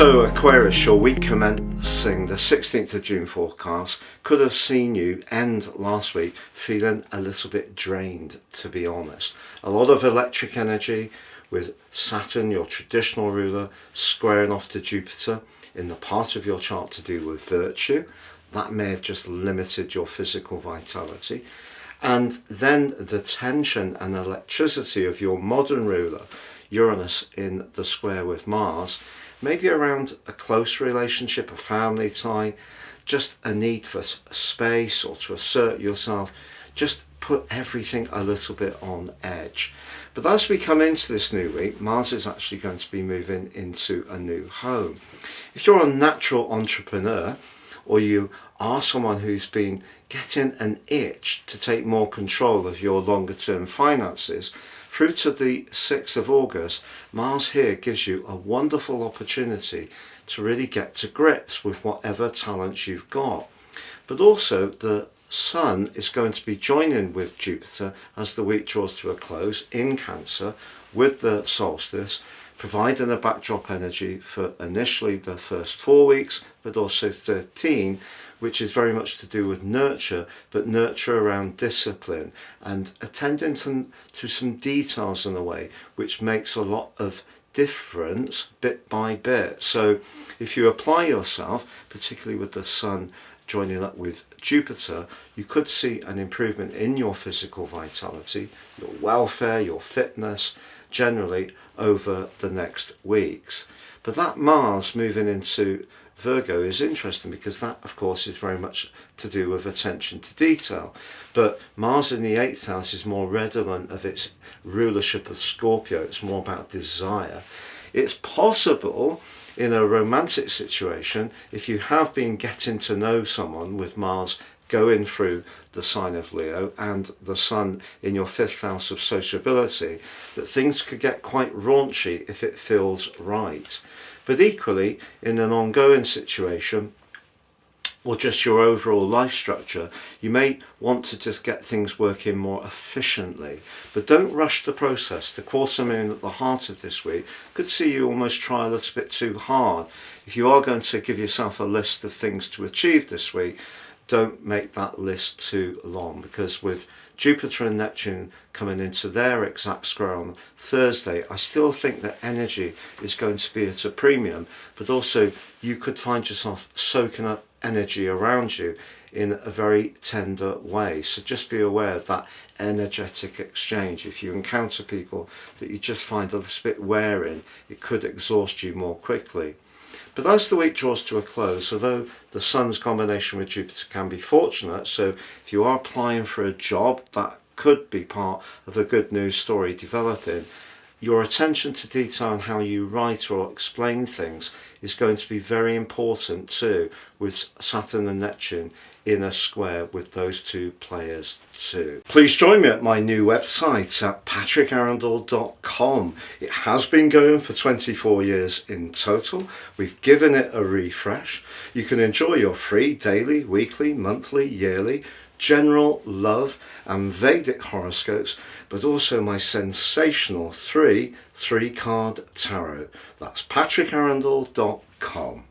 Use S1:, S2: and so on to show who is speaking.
S1: So Aquarius, your week commencing the 16th of June forecast could have seen you end last week feeling a little bit drained, to be honest. A lot of electric energy with Saturn, your traditional ruler, squaring off to Jupiter in the part of your chart to do with virtue. That may have just limited your physical vitality. And then the tension and electricity of your modern ruler, Uranus, in the square with Mars, maybe around a close relationship, a family tie, just a need for space or to assert yourself, just put everything a little bit on edge. But as we come into this new week, Mars is actually going to be moving into a new home. If you're a natural entrepreneur, or you are someone who's been getting an itch to take more control of your longer term finances, through to the 6th of August, Mars here gives you a wonderful opportunity to really get to grips with whatever talents you've got. But also the Sun is going to be joining with Jupiter as the week draws to a close in Cancer with the solstice, providing a backdrop energy for initially the first 4 weeks, but also 13, which is very much to do with nurture, but nurture around discipline and attending to some details in a way which makes a lot of difference bit by bit. So if you apply yourself, particularly with the Sun joining up with Jupiter, you could see an improvement in your physical vitality, your welfare, your fitness, generally over the next weeks. But that Mars moving into Virgo is interesting because that, of course, is very much to do with attention to detail. But Mars in the 8th house is more redolent of its rulership of Scorpio. It's more about desire. It's possible in a romantic situation, if you have been getting to know someone with Mars going through the sign of Leo and the Sun in your 5th house of sociability, that things could get quite raunchy if it feels right. But equally, in an ongoing situation, or just your overall life structure, you may want to just get things working more efficiently. But don't rush the process. The quarter moon at the heart of this week could see you almost try a little bit too hard. If you are going to give yourself a list of things to achieve this week, don't make that list too long, because with Jupiter and Neptune coming into their exact square on Thursday, I still think that energy is going to be at a premium, but also you could find yourself soaking up energy around you in a very tender way. So just be aware of that energetic exchange. If you encounter people that you just find a little bit wearing, it could exhaust you more quickly. But as the week draws to a close, although the Sun's combination with Jupiter can be fortunate, so if you are applying for a job, that could be part of a good news story developing, your attention to detail and how you write or explain things is going to be very important too, with Saturn and Neptune in a square with those two players too. Please join me at my new website at patrickarundell.com. It has been going for 24 years in total. We've given it a refresh. You can enjoy your free daily, weekly, monthly, yearly, general, love and Vedic horoscopes, but also my sensational three-card tarot. That's patrickarundell.com.